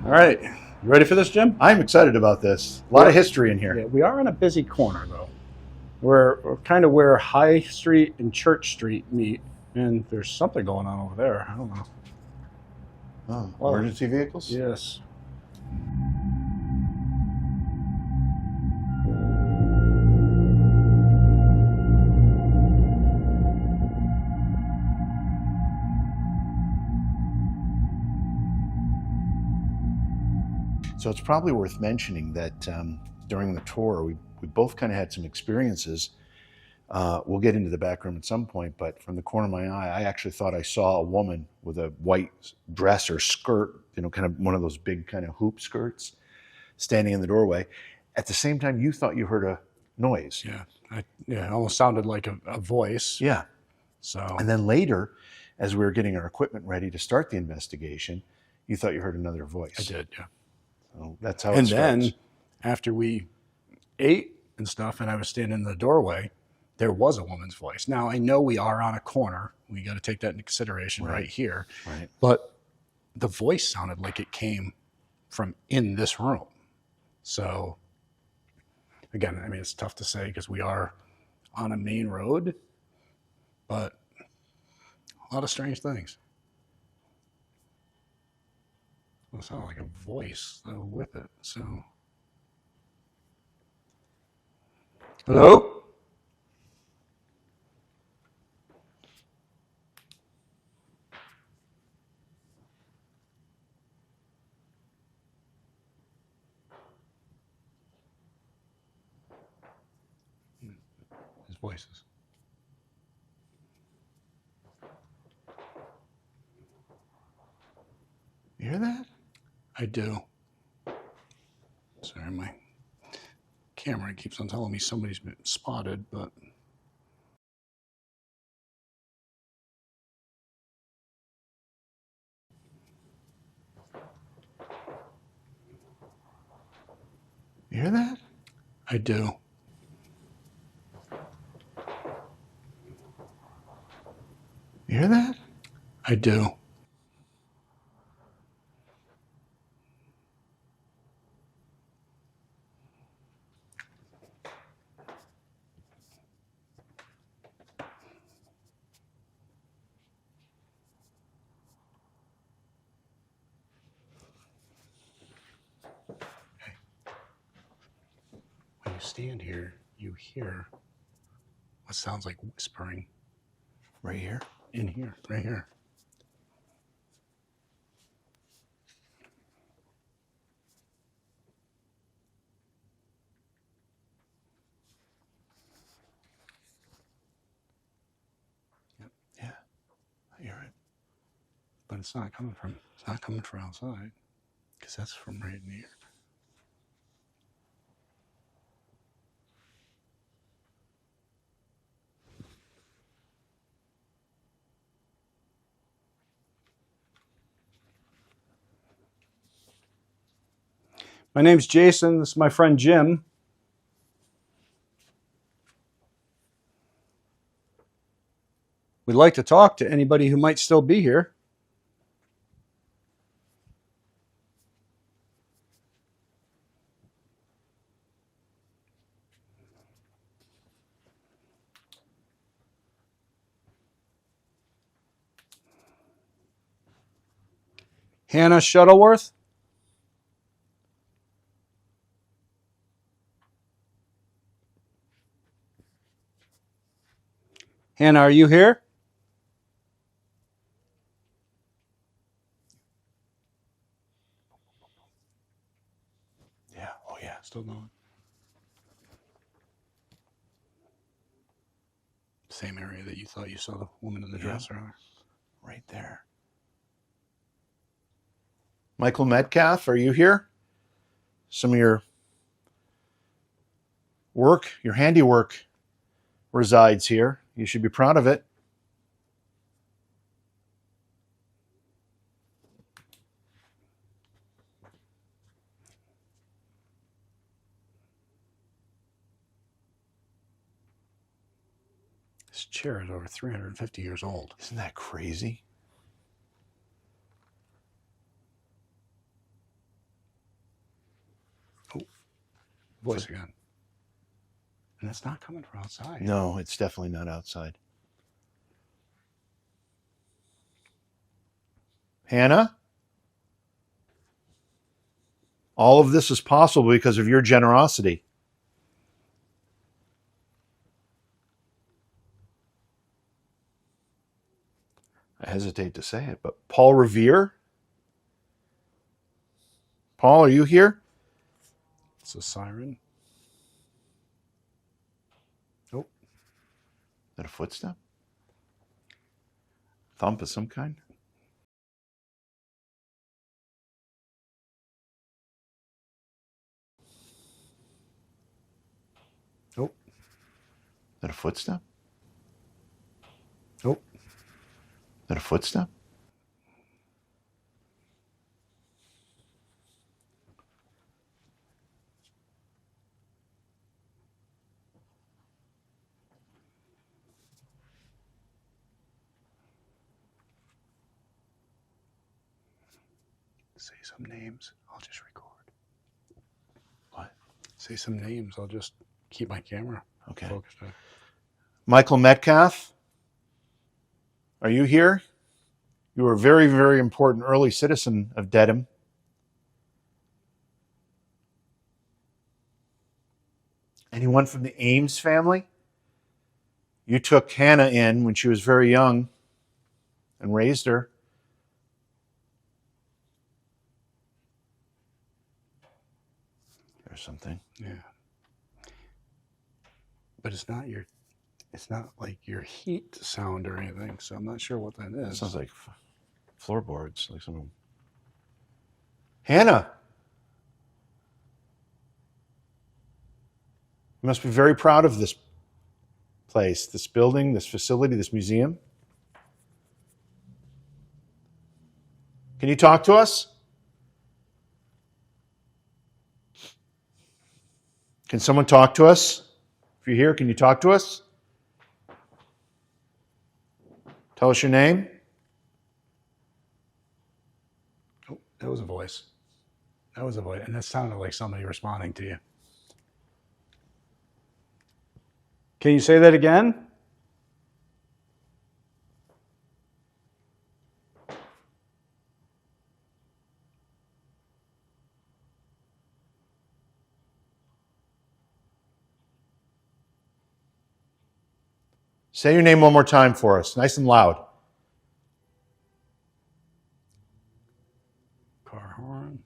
All right, you ready for this, Jim? I'm excited about this. A lot of history in here. Yeah, we are in a busy corner, though. We're kind of where High Street and Church Street meet, and there's something going on over there. I don't know. Oh, Well, emergency vehicles? Yes. So it's probably worth mentioning that during the tour, we both kind of had some experiences. We'll get into the back room at some point, but from the corner of my eye, I actually thought I saw a woman with a white dress or skirt, kind of one of those big kind of hoop skirts, standing in the doorway. At the same time, you thought you heard a noise. Yeah, it almost sounded like a voice. Yeah. So. And then later, as we were getting our equipment ready to start the investigation, you thought you heard another voice. I did, yeah. So that's how it starts. And then after we ate and stuff, and I was standing in the doorway, there was a woman's voice. Now, I know we are on a corner. We got to take that into consideration right here. Right. But the voice sounded like it came from in this room. So, again, I mean, it's tough to say because we are on a main road, but a lot of strange things. It sounded like a voice with it. So, hello? His voices. You hear that? I do. Sorry, my camera keeps on telling me somebody's been spotted, but you hear that? I do. You hear that? I do. When you stand here, you hear what sounds like whispering. Right here? In here, right here. Yeah, I hear it. But it's not coming from outside, because that's from right in here. My name's Jason. This is my friend Jim. We'd like to talk to anybody who might still be here. Hannah Shuttleworth? Hannah, are you here? Yeah, oh yeah. Still going. Same area that you thought you saw the woman in the dress earlier. Right there. Michael Metcalf, are you here? Some of your work, your handiwork resides here. You should be proud of it. This chair is over 350 years old. Isn't that crazy? Voice again. And it's not coming from outside. No, it's definitely not outside. Hannah? All of this is possible because of your generosity. I hesitate to say it, but Paul Revere? Paul, are you here? It's a siren. Nope. Is that a footstep? Thump of some kind? Nope. Is that a footstep? Nope. Is that a footstep? Say some names. I'll just record. What? Say some names. I'll just keep my camera Okay. focused on. Michael Metcalf? Are you here? You were a very, very important early citizen of Dedham. Anyone from the Ames family? You took Hannah in when she was very young and raised her. There's something. Yeah. But it's not like your heat sound or anything, so I'm not sure what that is. It sounds like floorboards, like some. Hannah! You must be very proud of this place, this building, this facility, this museum. Can you talk to us? Can someone talk to us? If you're here, can you talk to us? Tell us your name. Oh, that was a voice. That was a voice, and that sounded like somebody responding to you. Can you say that again? Say your name one more time for us, nice and loud. Car horn.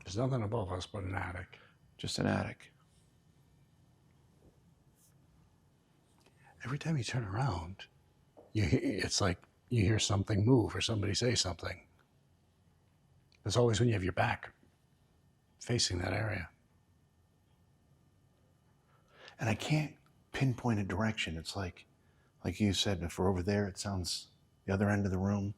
There's nothing above us but an attic. Just an attic. Every time you turn around, it's like you hear something move or somebody say something. It's always when you have your back facing that area. And I can't pinpoint a direction. It's like you said, if we're over there, it sounds the other end of the room.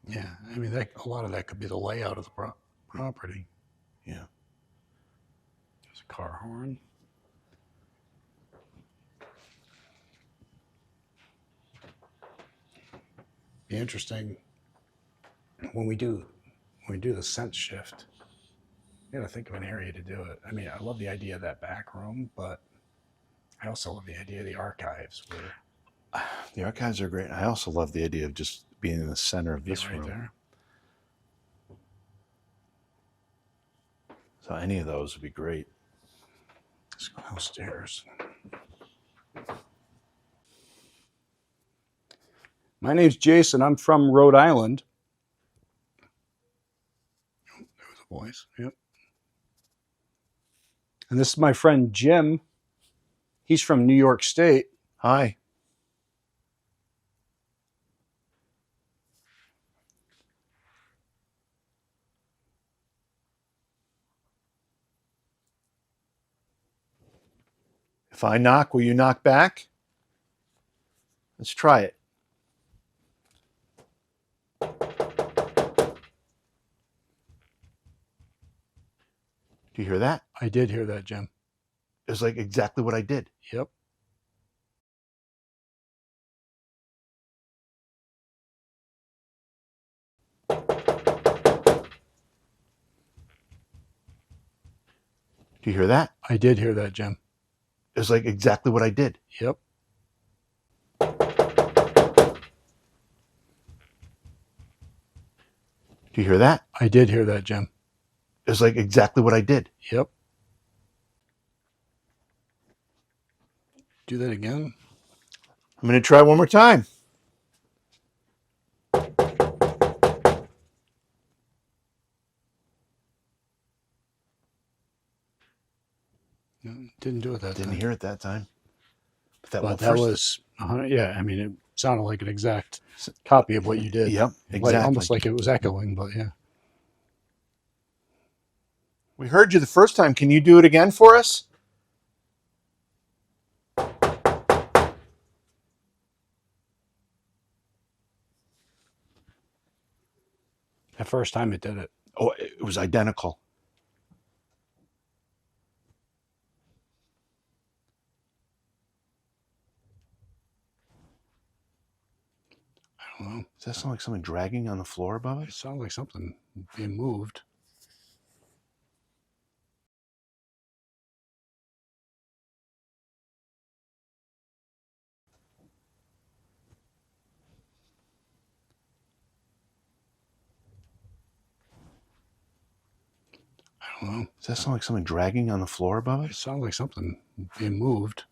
Yeah, I mean, a lot of that could be the layout of the property. Yeah. There's a car horn. Be interesting when we do the sense shift. You got to think of an area to do it. I mean, I love the idea of that back room, but I also love the idea of the archives. The archives are great. I also love the idea of just being in the center of this room. There. So any of those would be great. Let's go downstairs. My name's Jason. I'm from Rhode Island. Oh, there was a voice. Yep. And this is my friend Jim. He's from New York State. Hi. If I knock, will you knock back? Let's try it. Do you hear that? I did hear that, Jim. It was like exactly what I did. Yep. Do you hear that? I did hear that, Jim. It was like exactly what I did. Yep. Do you hear that? I did hear that, Jim. It was like exactly what I did. Yep. Do that again. I'm going to try one more time. No, didn't do it that Didn't time. hear it that time. But that was, yeah, I mean, it sounded like an exact copy of what you did. Yep, exactly. Almost like it was echoing, but yeah. We heard you the first time. Can you do it again for us? The first time it did it. Oh, it was identical. I don't know. Does that sound like something dragging on the floor above It us? sounded like something being moved. I don't know. Does that sound like something dragging on the floor above It us? sounded like something being moved.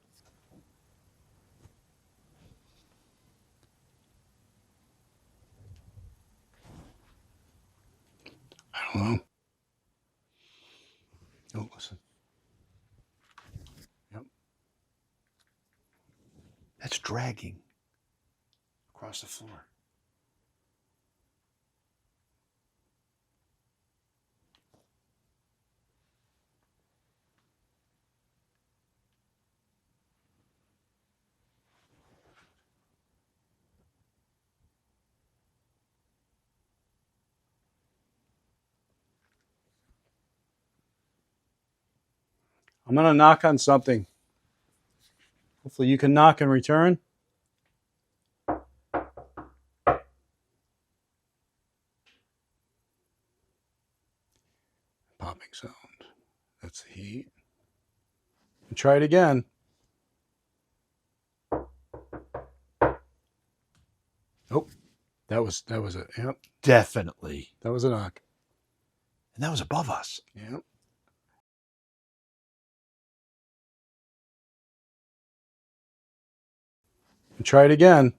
I don't know. Oh, listen. Yep. That's dragging across the floor. I'm going to knock on something. Hopefully you can knock in return. Popping sound. That's the heat. Try it again. Oh, that was it. Yep. Definitely. That was a knock. And that was above us. Yep. Try it again.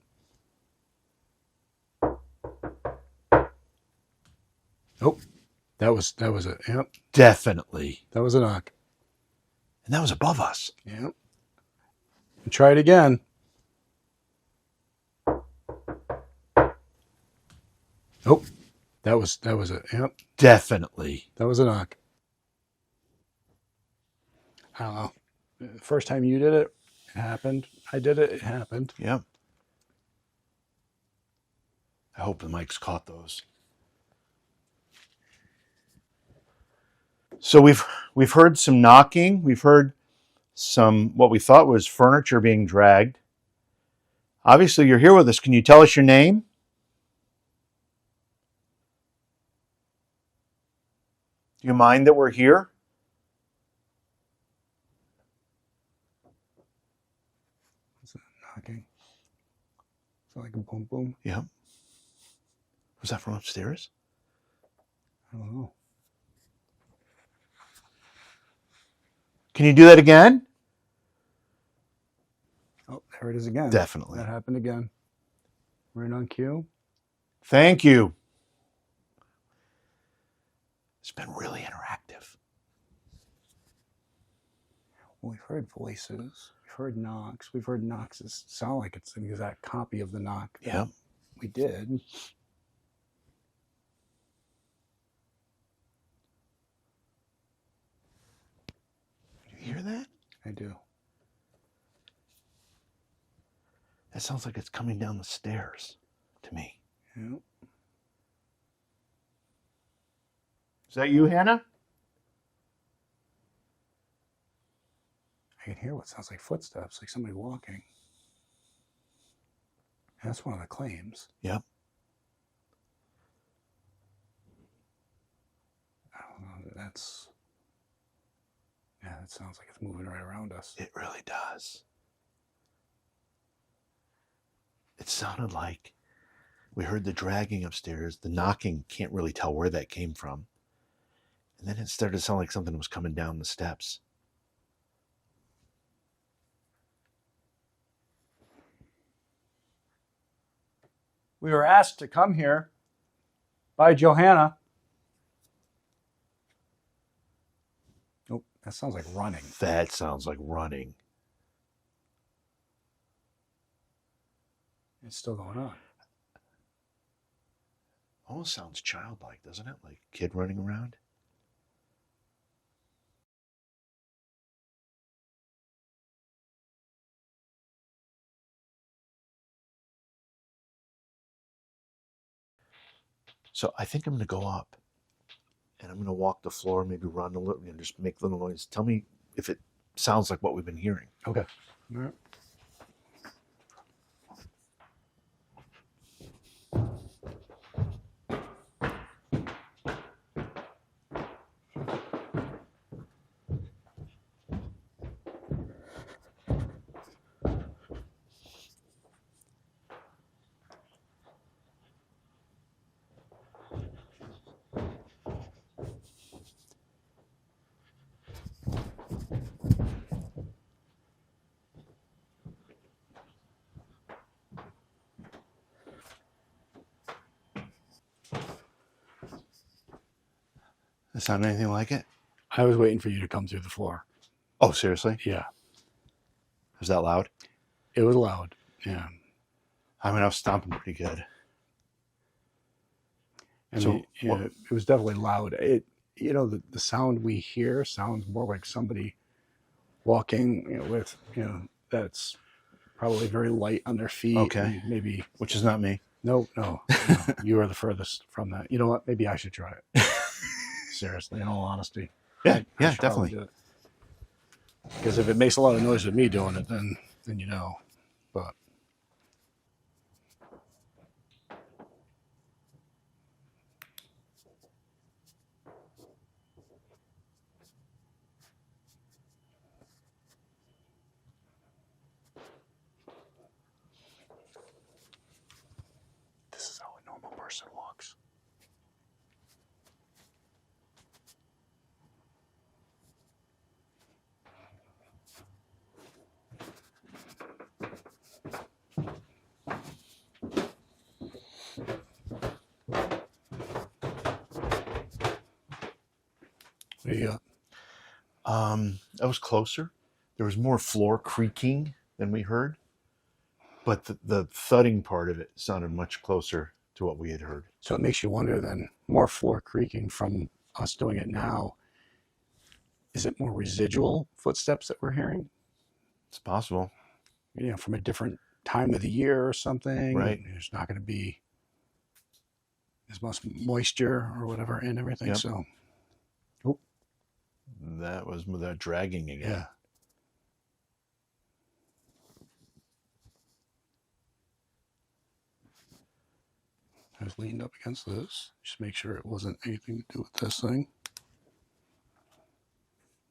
Oh, that was it. Yep. Definitely. That was a knock. And that was above us. Yep. Try it again. Oh, that was it. Yep. Definitely. That was a knock. I don't know. The first time you did it, it happened. I did it, it happened. Yep. I hope the mics caught those. So we've heard some knocking. We've heard some what we thought was furniture being dragged. Obviously, you're here with us. Can you tell us your name? Do you mind that we're here? What's that knocking? Is that like a boom boom? Yep. Was that from upstairs? I don't know. Can you do that again? Oh, there it is again. Definitely. That happened again. We're in on cue. Thank you. It's been really interactive. Well, we've heard voices. We've heard knocks. We've heard knocks that sound like it's an exact copy of the knock. Yep. We did. You hear that? I do. That sounds like it's coming down the stairs to me. Yep. Is that you, Hannah? hear what sounds like footsteps, like somebody walking. And that's one of the claims. Yep. I don't know. Yeah, that sounds like it's moving right around us. It really does. It sounded like we heard the dragging upstairs, the knocking, can't really tell where that came from. And then it started to sound like something was coming down the steps. We were asked to come here by Johanna. Oh, that sounds like running. That sounds like running. It's still going on. Almost sounds childlike, doesn't it? Like a kid running around. So I think I'm going to go up and I'm going to walk the floor, maybe run a little, and just make little noise. Tell me if it sounds like what we've been hearing. Okay. All right. Does it sound anything like it? I was waiting for you to come through the floor. Oh, seriously? Yeah. Was that loud? It was loud. Yeah. I mean, I was stomping pretty good. I So mean, it was definitely loud. The sound we hear sounds more like somebody walking, with, that's probably very light on their feet. Okay. Maybe. Which is not me. No. You are the furthest from that. You know what? Maybe I should try it. Seriously, in all honesty. Yeah, I should definitely. probably do it. Because if it makes a lot of noise with me doing it, then you know. But this is how a normal person walks. Yeah. That was closer. There was more floor creaking than we heard, but the thudding part of it sounded much closer to what we had heard. So it makes you wonder then, more floor creaking from us doing it now. Is it more residual footsteps that we're hearing? It's possible. From a different time of the year or something. Right. There's not going to be as much moisture or whatever and everything. Yep. So, That was that dragging again. yeah. I was leaned up against this. Just make sure it wasn't anything to do with this thing.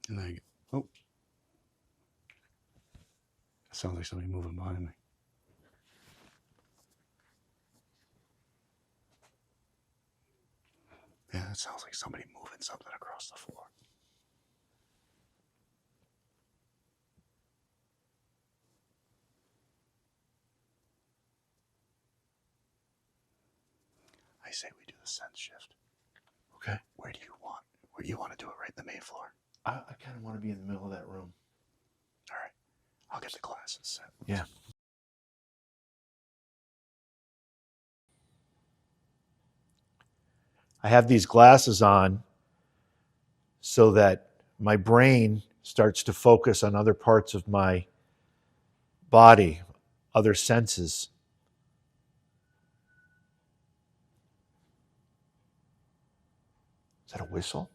And then, it sounds like somebody moving behind me. Yeah, it sounds like somebody moving something across the floor. I say we do the sense shift. Okay. Where do you want to do it? Right in the main floor? I kind of want to be in the middle of that room. All right. I'll get the glasses set. Yeah. I have these glasses on so that my brain starts to focus on other parts of my body, other senses. Is that a whistle?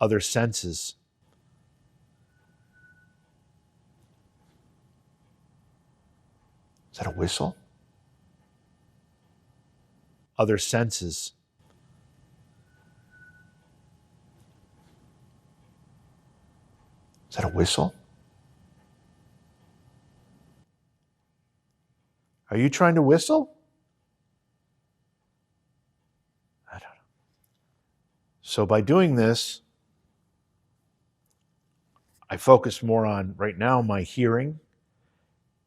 other senses. Is that a whistle? Other senses. Is that a whistle? Are you trying to whistle? I don't know. So by doing this, I focus more on, right now, my hearing,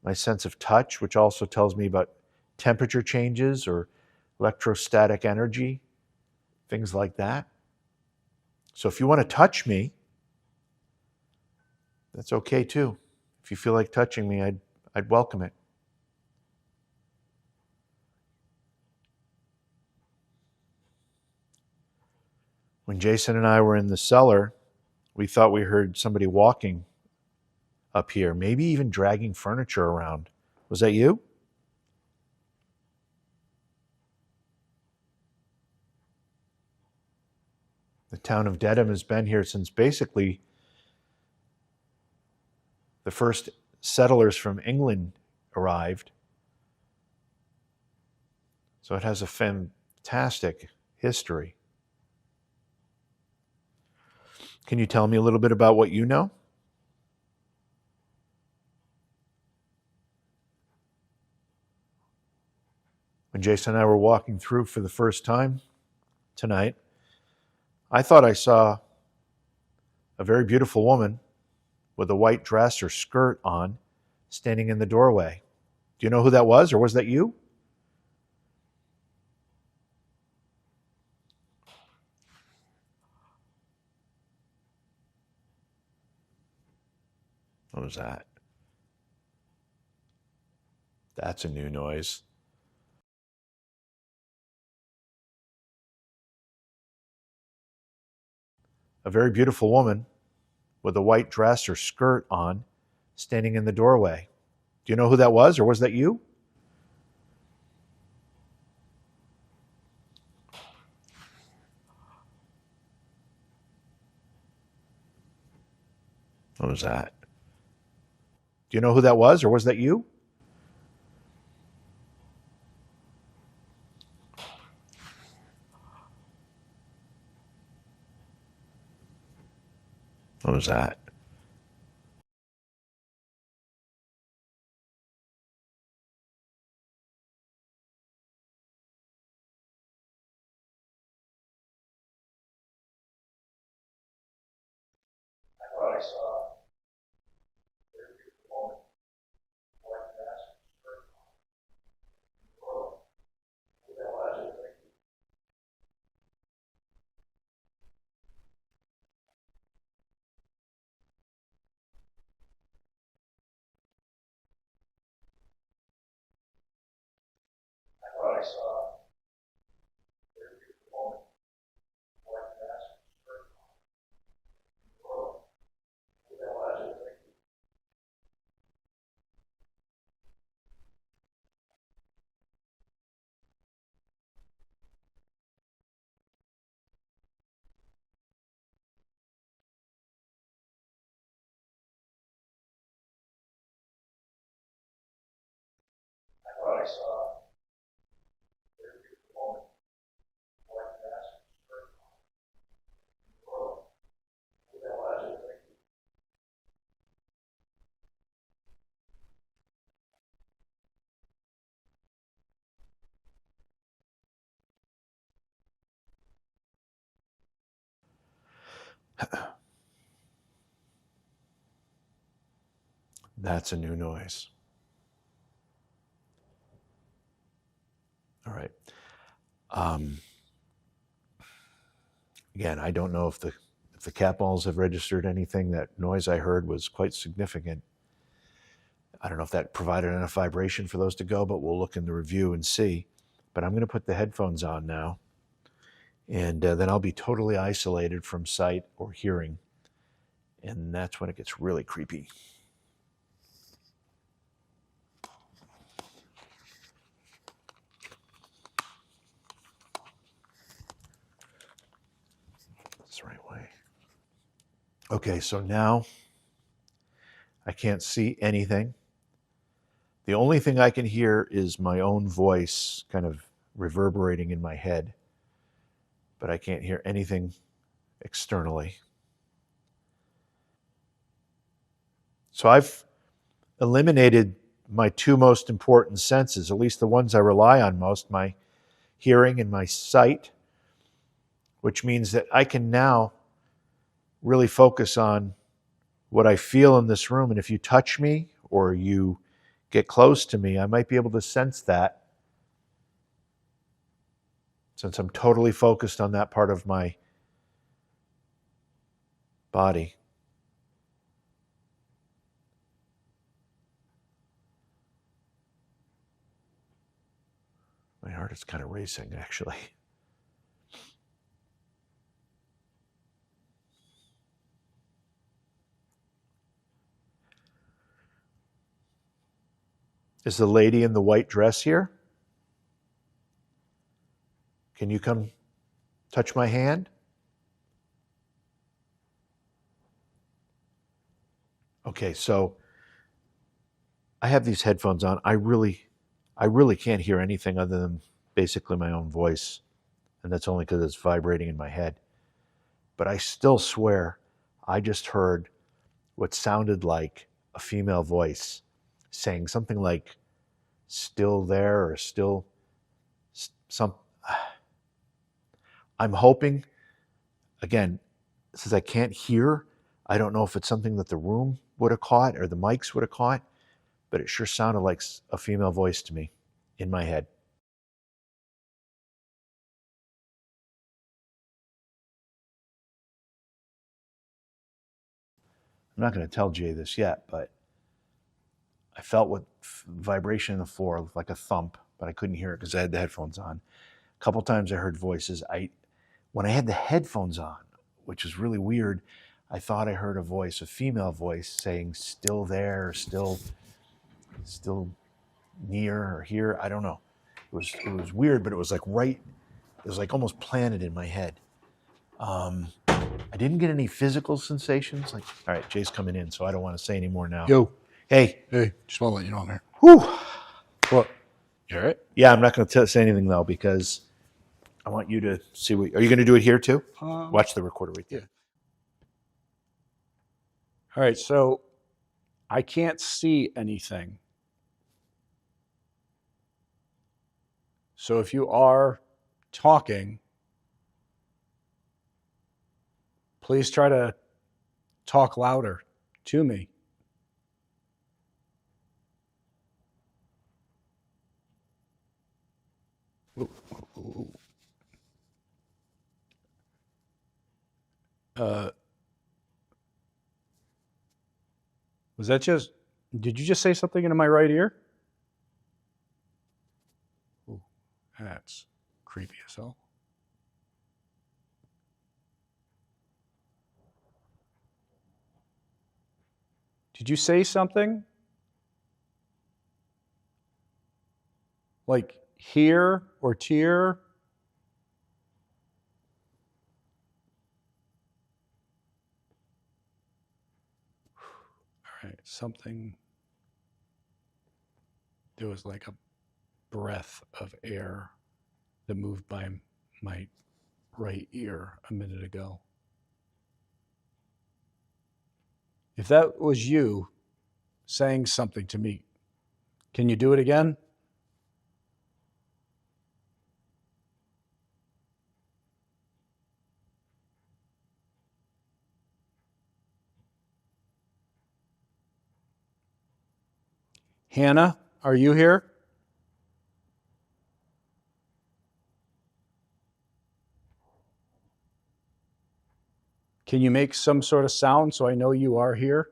my sense of touch, which also tells me about temperature changes or electrostatic energy, things like that. So if you want to touch me, that's okay too. If you feel like touching me, I'd welcome it. When Jason and I were in the cellar, we thought we heard somebody walking up here, maybe even dragging furniture around. Was that you? The town of Dedham has been here since basically the first settlers from England arrived. So it has a fantastic history. Can you tell me a little bit about what you know? When Jason and I were walking through for the first time tonight, I thought I saw a very beautiful woman with a white dress or skirt on standing in the doorway. Do you know who that was, or was that you? What was that? That's a new noise. A very beautiful woman with a white dress or skirt on standing in the doorway. Do you know who that was, or was that you? What was that? Do you know who that was, or was that you? What was that? I thought I saw a very beautiful woman, white dress, skirt on. Who that was? I thought I saw a very beautiful woman, white dress, skirt on. Who that was? I thought I saw a very beautiful woman, white dress, skirt on. Who that was? That's a new noise. All right. Again, I don't know if the cat balls have registered anything. That noise I heard was quite significant. I don't know if that provided enough vibration for those to go, but we'll look in the review and see. But I'm going to put the headphones on now, and then I'll be totally isolated from sight or hearing, and that's when it gets really creepy. That's the right way. Okay, so now I can't see anything. The only thing I can hear is my own voice kind of reverberating in my head, but I can't hear anything externally. So I've eliminated my two most important senses, at least the ones I rely on most, my hearing and my sight, which means that I can now really focus on what I feel in this room. And if you touch me or you get close to me, I might be able to sense that, since I'm totally focused on that part of my body. My heart is kind of racing, actually. Is the lady in the white dress here? Can you come touch my hand? Okay, so I have these headphones on. I really can't hear anything other than basically my own voice. And that's only because it's vibrating in my head. But I still swear I just heard what sounded like a female voice saying something like still there or still some. I'm hoping, again, since I can't hear, I don't know if it's something that the room would have caught or the mics would have caught, but it sure sounded like a female voice to me in my head. I'm not going to tell Jay this yet, but I felt what vibration in the floor, like a thump, but I couldn't hear it because I had the headphones on. A couple times I heard voices. When I had the headphones on, which is really weird, I thought I heard a voice, a female voice, saying "still there," or "still near," or "here." I don't know. It was weird, but it was like right. It was like almost planted in my head. I didn't get any physical sensations. Like, all right, Jay's coming in, so I don't want to say any more now. Yo. Hey, Just want to let you know I'm here. whew. What? You all right? Yeah, I'm not going to say anything though, because I want you to see what. Are you going to do it here too? Watch the recorder right there. Yeah. All right, so I can't see anything. So if you are talking, please try to talk louder to me. Was that just, did you just say something into my right ear? Ooh, that's creepy as hell. Did you say something? Like here or tear? All right, something. There was like a breath of air that moved by my right ear a minute ago. If that was you saying something to me, can you do it again? Hannah, are you here? Can you make some sort of sound so I know you are here?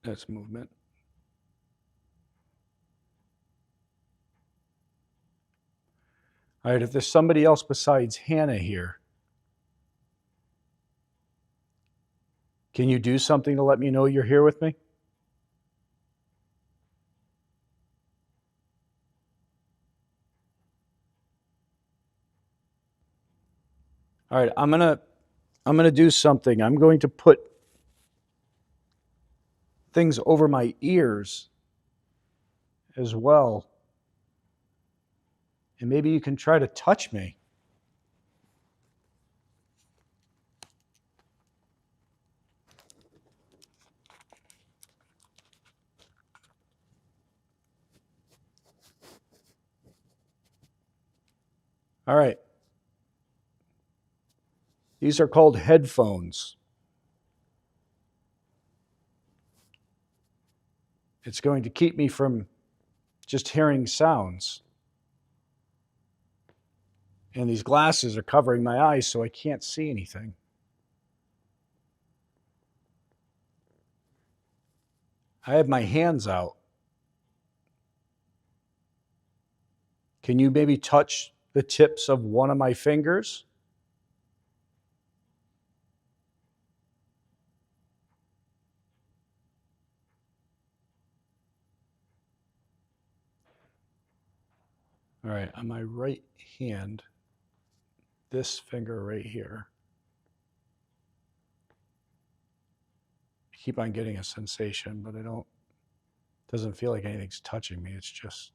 That's movement. All right, if there's somebody else besides Hannah here, can you do something to let me know you're here with me? All right, I'm gonna do something. I'm going to put things over my ears as well. And maybe you can try to touch me. All right. These are called headphones. It's going to keep me from just hearing sounds. And these glasses are covering my eyes so I can't see anything. I have my hands out. Can you maybe touch the tips of one of my fingers? All right, on my right hand, this finger right here, I keep on getting a sensation, but doesn't feel like anything's touching me. It's just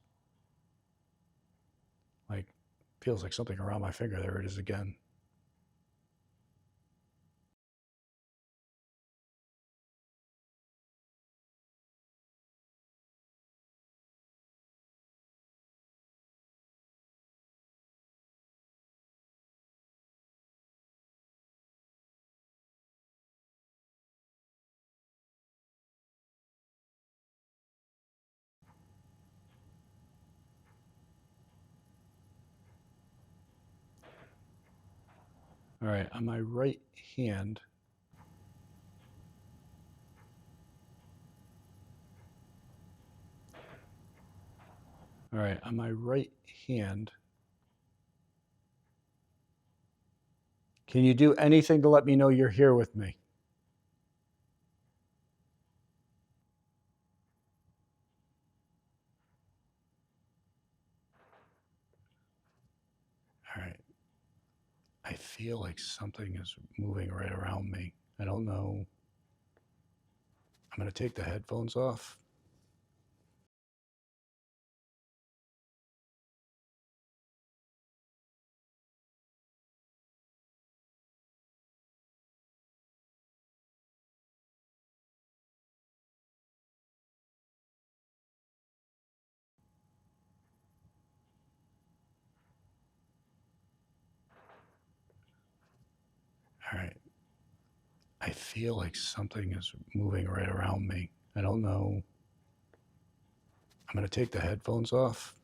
like, feels like something around my finger. There it is again. All right, on my right hand, all right, on my right hand, can you do anything to let me know you're here with me? All right. I feel like something is moving right around me. I don't know. I'm going to take the headphones off. All right. I feel like something is moving right around me. I don't know. I'm going to take the headphones off.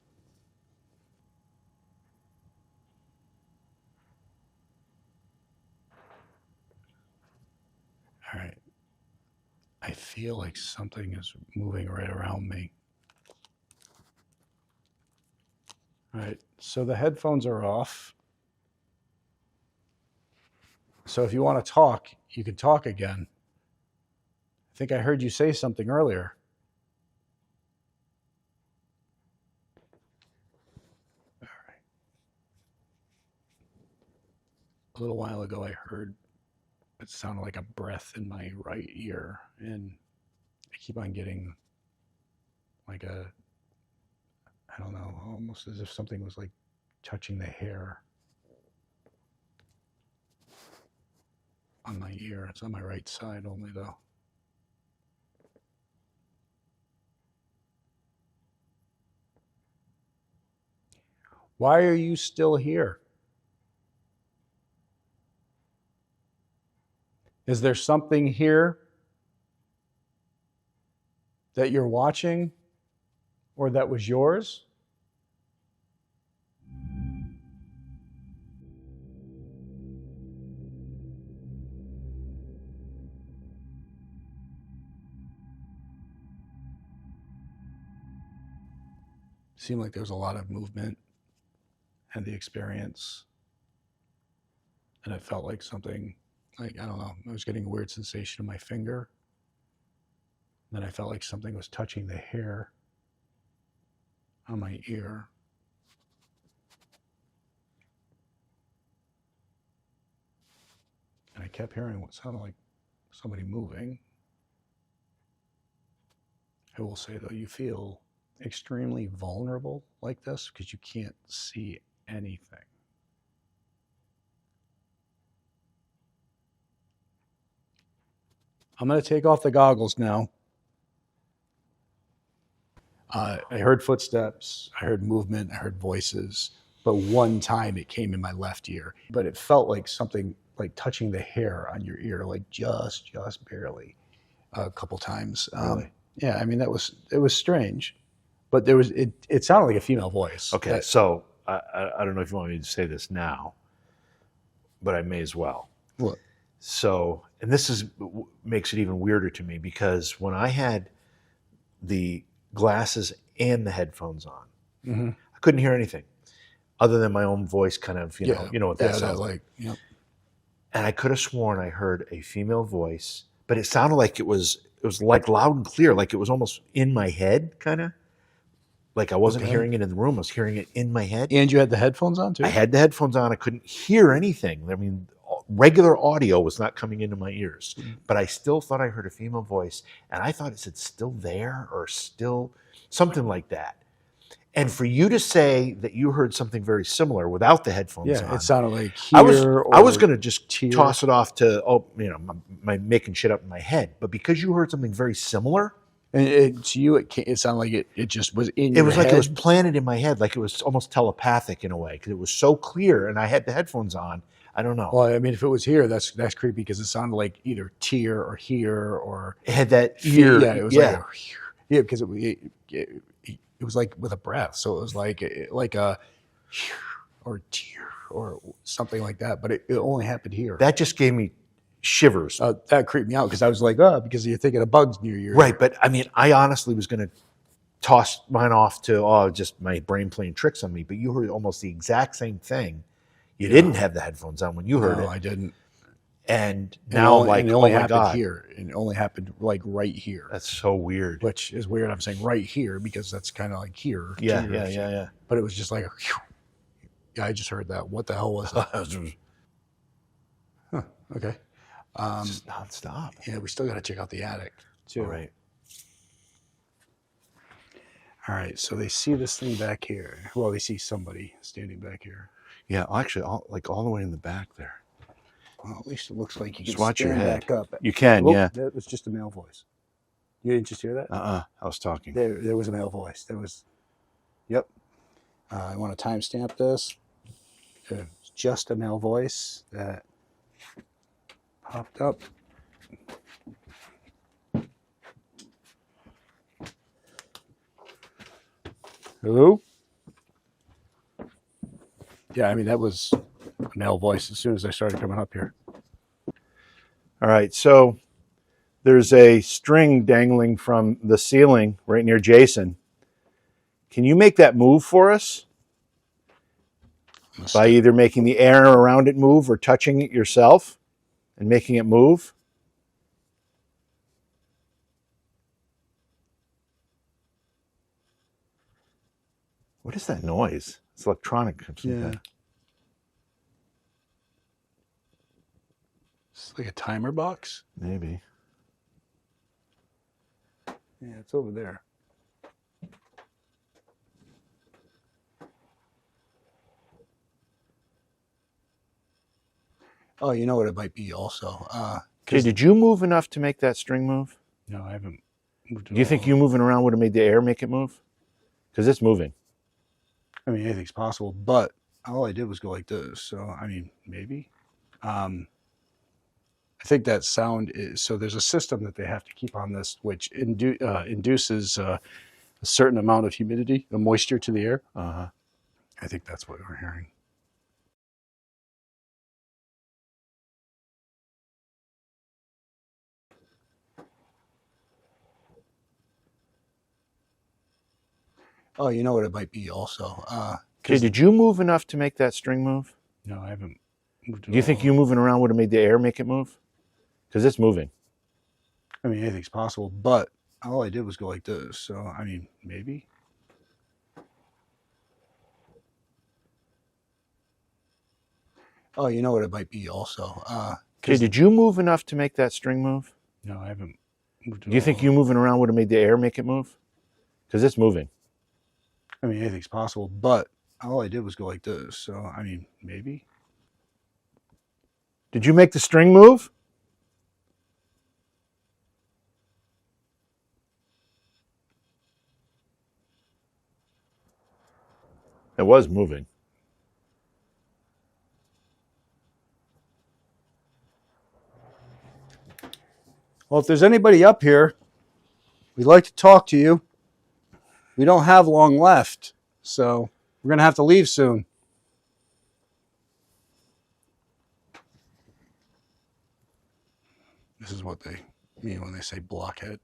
All right. I feel like something is moving right around me. All right. So the headphones are off. So if you want to talk, you can talk again. I think I heard you say something earlier. All right. A little while ago, I heard it sounded like a breath in my right ear, and I keep on getting like I don't know, almost as if something was like touching the hair on my ear. It's on my right side only, though. Why are you still here? Is there something here that you're watching or that was yours? Seemed like there was a lot of movement and the experience. And it felt like something, like, I don't know, I was getting a weird sensation in my finger. Then I felt like something was touching the hair on my ear. kept hearing what sounded like somebody moving. I will say, though, you feel extremely vulnerable like this because you can't see anything. I'm going to take off the goggles now. I heard footsteps, I heard movement, I heard voices, but one time it came in my left ear. But it felt like something like touching the hair on your ear, like just barely, a couple times. Really? Yeah, I mean it was strange, but it sounded like a female voice. Okay, so I don't know if you want me to say this now, but I may as well. What? So, and this makes it even weirder to me because when I had the glasses and the headphones on, Mm-hmm. I couldn't hear anything other than my own voice kind of, you know what that sounds like. Yep. And I could have sworn I heard a female voice, but it sounded like it was like loud and clear, like it was almost in my head, kind of. Like I wasn't hearing it in the room, I was hearing it in my head. And you had the headphones on too? I had the headphones on, I couldn't hear anything. I mean, regular audio was not coming into my ears, but I still thought I heard a female voice, and I thought it said still there or still something like that. And for you to say that you heard something very similar without the headphones on, it sounded like here. I was going to just tear. toss it off to my making shit up in my head, but because you heard something very similar, and to you it sounded like it just was in your head. it was like it was planted in my head, like it was almost telepathic in a way because it was so clear, and I had the headphones on. I don't know. Well, I mean, if it was here, that's creepy because it sounded like either tear or here or It had that ear. Yeah, it was like because it was like with a breath, so it was like a or tear or something like that. But it only happened here. That just gave me shivers. That creeped me out because I was like, because you're thinking of bugs near your Right, but I mean, I honestly was going to toss mine off to just my brain playing tricks on me. But you heard almost the exact same thing. You didn't have the headphones on when you heard it. No, I didn't. And now, it only oh my happened God. here. It only happened like right here. That's so weird. Which is weird. I'm saying right here because that's kind of like here. Yeah. But it was just like, I just heard that. What the hell was that? Huh, okay. Just nonstop. Yeah, we still got to check out the attic too. All right. All right. So they see this thing back here. Well, they see somebody standing back here. Yeah, actually, all the way in the back there. Well, at least it looks like you Just can watch your stand head. back up. You can, yeah. That was just a male voice. You didn't just hear that? I was talking. There was a male voice. There was. Yep. I want to timestamp this. Just a male voice that popped up. Hello? Yeah, I mean, that was a male voice as soon as I started coming up here. All right, so there's a string dangling from the ceiling right near Jason. Can you make that move for us? By either making the air around it move or touching it yourself and making it move? What is that noise? It's electronic. Yeah. It's like a timer box. Maybe. Yeah, it's over there. Oh, you know what it might be also. Okay, did you move enough to make that string move? No, I haven't moved it. Do you think you moving around would have made the air make it move? Because it's moving. I mean, anything's possible, but all I did was go like this. So, I mean, maybe. I think that sound is, so there's a system that they have to keep on this, which induces a certain amount of humidity, the moisture to the air. Uh-huh. I think that's what we're hearing. Oh, you know what it might be also. Okay, did you move enough to make that string move? No, I haven't moved it. Do you think you moving around would have made the air make it move? Because it's moving. I mean, anything's possible, but all I did was go like this. So, I mean, maybe. Oh, you know what it might be also. Okay, did you move enough to make that string move? No, I haven't moved. Do you think you moving around would have made the air make it move? Because it's moving. I mean, anything's possible, but all I did was go like this. So, I mean, maybe. Did you make the string move? It was moving. Well, if there's anybody up here, we'd like to talk to you. We don't have long left, so we're going to have to leave soon. This is what they mean when they say blockhead.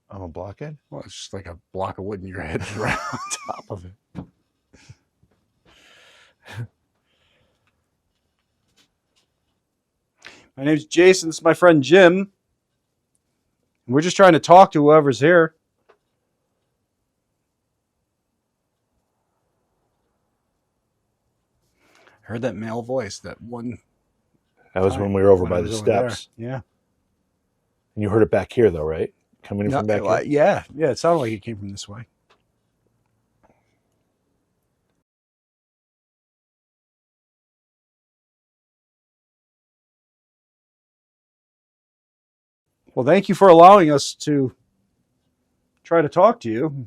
I'm a blockhead? Well, it's just like a block of wood in your head right on top of it. My name's Jason. This is my friend Jim. We're just trying to talk to whoever's here. I heard that male voice, that one. That was when we were over when by I the was over there. steps. Yeah. And you heard it back here, though, right? Coming in from back here? Yeah. Yeah, it sounded like it came from this way. Well, thank you for allowing us to try to talk to you.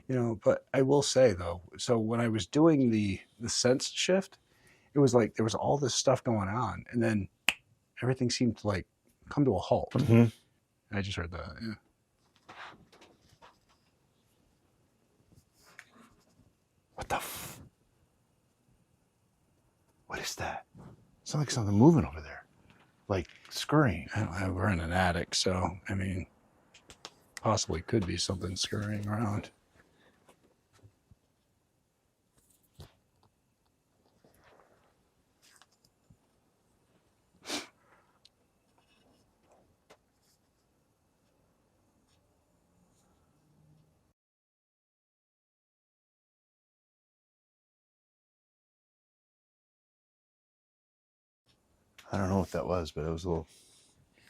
Well, but I will say though, so when I was doing the sense shift, it was like there was all this stuff going on, and then everything seemed to like come to a halt. Mm-hmm. I just heard that. Yeah. What the What is that? Sounds like something moving over there. Like scurrying. We're in an attic, so I mean, possibly could be something scurrying around. I don't know what that was, but it was a little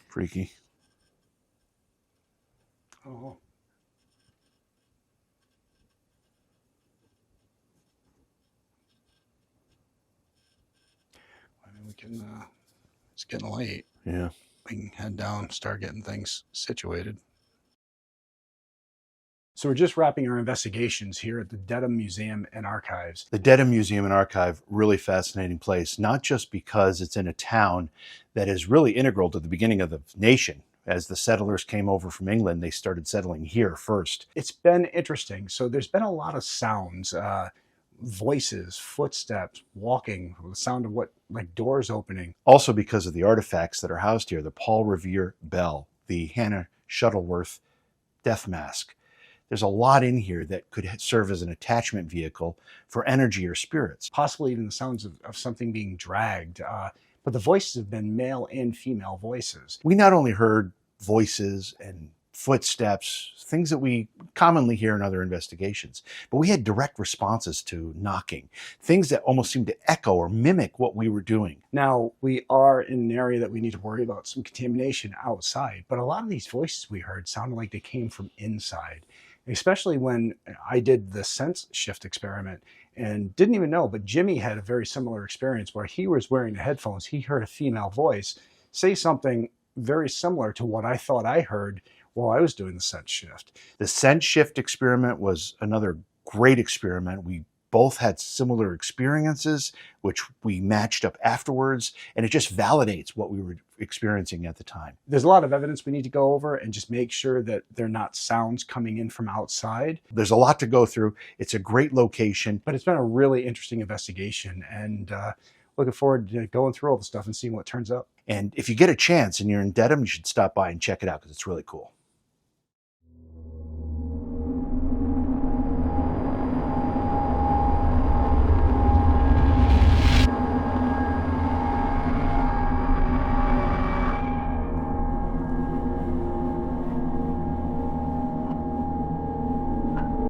freaky. Oh. I mean, we can. It's getting late. Yeah. We can head down, start getting things situated. So we're just wrapping our investigations here at the Dedham Museum and Archives. The Dedham Museum and Archive, really fascinating place, not just because it's in a town that is really integral to the beginning of the nation. As the settlers came over from England, they started settling here first. It's been interesting. So there's been a lot of sounds, voices, footsteps, walking, the sound of like doors opening. Also because of the artifacts that are housed here, the Paul Revere bell, the Hannah Shuttleworth death mask. There's a lot in here that could serve as an attachment vehicle for energy or spirits. Possibly even the sounds of something being dragged. But the voices have been male and female voices. We not only heard voices and footsteps, things that we commonly hear in other investigations, but we had direct responses to knocking, things that almost seemed to echo or mimic what we were doing. Now, we are in an area that we need to worry about some contamination outside, but a lot of these voices we heard sounded like they came from inside. Especially when I did the sense shift experiment and didn't even know, but Jimmy had a very similar experience where he was wearing the headphones. He heard a female voice say something very similar to what I thought I heard while I was doing the sense shift. The sense shift experiment was another great experiment. We both had similar experiences, which we matched up afterwards, and it just validates what we were experiencing at the time. There's a lot of evidence we need to go over and just make sure that they're not sounds coming in from outside. There's a lot to go through. It's a great location. But it's been a really interesting investigation, and looking forward to going through all the stuff and seeing what turns up. And if you get a chance and you're in Dedham, you should stop by and check it out because it's really cool.